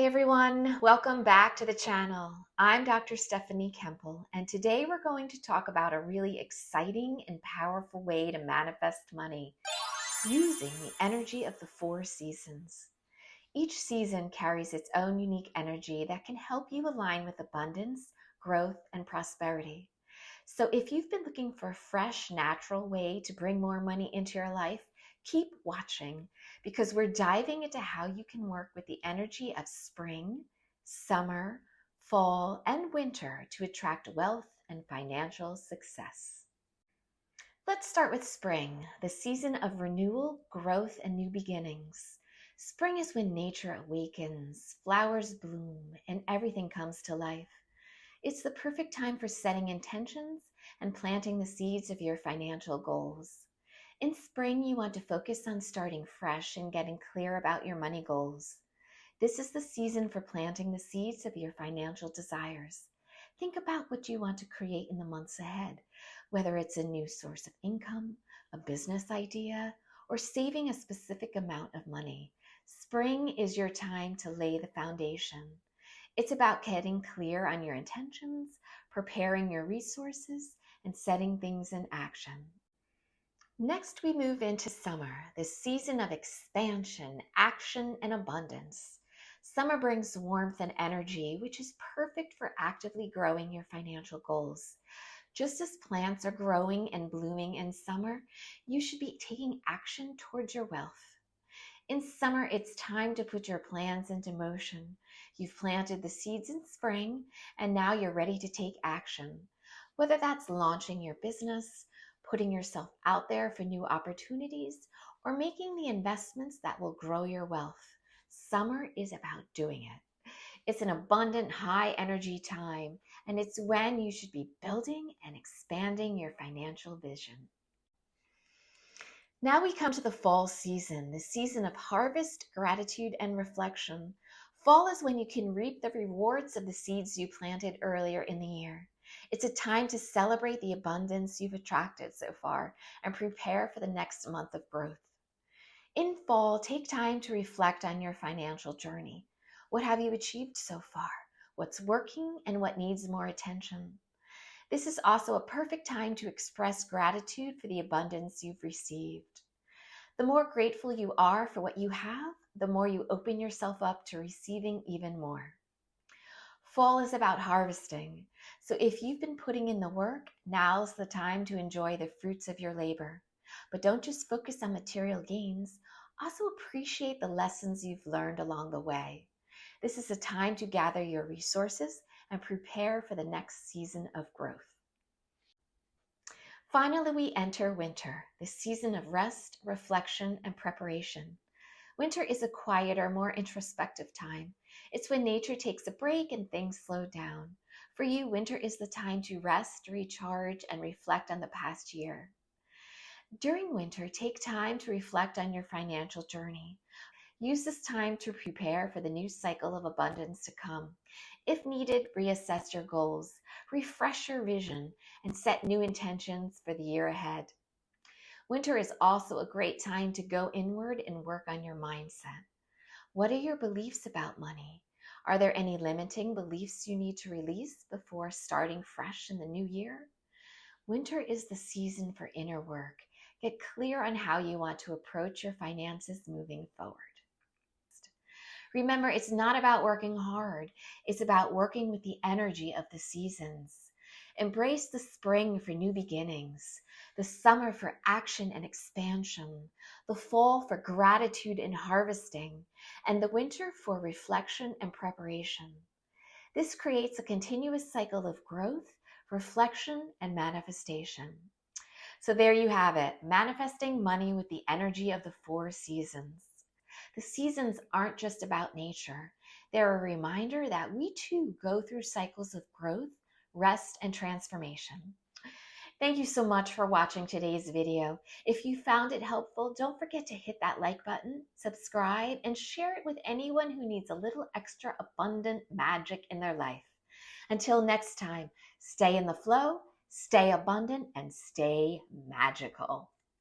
everyone, welcome back to the channel. I'm Dr. Stephanie Koempel, and today we're going to talk about a really exciting and powerful way to manifest money using the energy of the 4 seasons. Each season carries its own unique energy that can help you align with abundance, growth, and prosperity. So if you've been looking for a fresh, natural way to bring more money into your life, keep watching because we're diving into how you can work with the energy of spring, summer, fall, and winter to attract wealth and financial success. Let's start with spring, the season of renewal, growth, and new beginnings. Spring is when nature awakens, flowers bloom, and everything comes to life. It's the perfect time for setting intentions and planting the seeds of your financial goals. In spring, you want to focus on starting fresh and getting clear about your money goals. This is the season for planting the seeds of your financial desires. Think about what you want to create in the months ahead, whether it's a new source of income, a business idea, or saving a specific amount of money. Spring is your time to lay the foundation. It's about getting clear on your intentions, preparing your resources, and setting things in action. Next, we move into summer, the season of expansion, action, and abundance. Summer brings warmth and energy, which is perfect for actively growing your financial goals. Just as plants are growing and blooming in summer, you should be taking action towards your wealth. In summer, it's time to put your plans into motion. You've planted the seeds in spring, and now you're ready to take action. Whether that's launching your business, putting yourself out there for new opportunities, or making the investments that will grow your wealth, summer is about doing it. It's an abundant, high energy time, and it's when you should be building and expanding your financial vision. Now we come to the fall season, the season of harvest, gratitude, and reflection. Fall is when you can reap the rewards of the seeds you planted earlier in the year. It's a time to celebrate the abundance you've attracted so far and prepare for the next month of growth. In fall, take time to reflect on your financial journey. What have you achieved so far? What's working and what needs more attention? This is also a perfect time to express gratitude for the abundance you've received. The more grateful you are for what you have, the more you open yourself up to receiving even more. Fall is about harvesting, so if you've been putting in the work, now's the time to enjoy the fruits of your labor. But don't just focus on material gains, also appreciate the lessons you've learned along the way. This is a time to gather your resources and prepare for the next season of growth. Finally, we enter winter, the season of rest, reflection, and preparation. Winter is a quieter, more introspective time. It's when nature takes a break and things slow down. For you, winter is the time to rest, recharge, and reflect on the past year. During winter, take time to reflect on your financial journey. Use this time to prepare for the new cycle of abundance to come. If needed, reassess your goals, refresh your vision, and set new intentions for the year ahead. Winter is also a great time to go inward and work on your mindset. What are your beliefs about money? Are there any limiting beliefs you need to release before starting fresh in the new year? Winter is the season for inner work. Get clear on how you want to approach your finances moving forward. Remember, it's not about working hard. It's about working with the energy of the seasons. Embrace the spring for new beginnings, the summer for action and expansion, the fall for gratitude and harvesting, and the winter for reflection and preparation. This creates a continuous cycle of growth, reflection, and manifestation. So there you have it, manifesting money with the energy of the 4 seasons. The seasons aren't just about nature. They're a reminder that we too go through cycles of growth, rest, and transformation. Thank you so much for watching today's video. If you found it helpful, don't forget to hit that like button, subscribe, and share it with anyone who needs a little extra abundant magic in their life. Until next time, stay in the flow, stay abundant, and stay magical.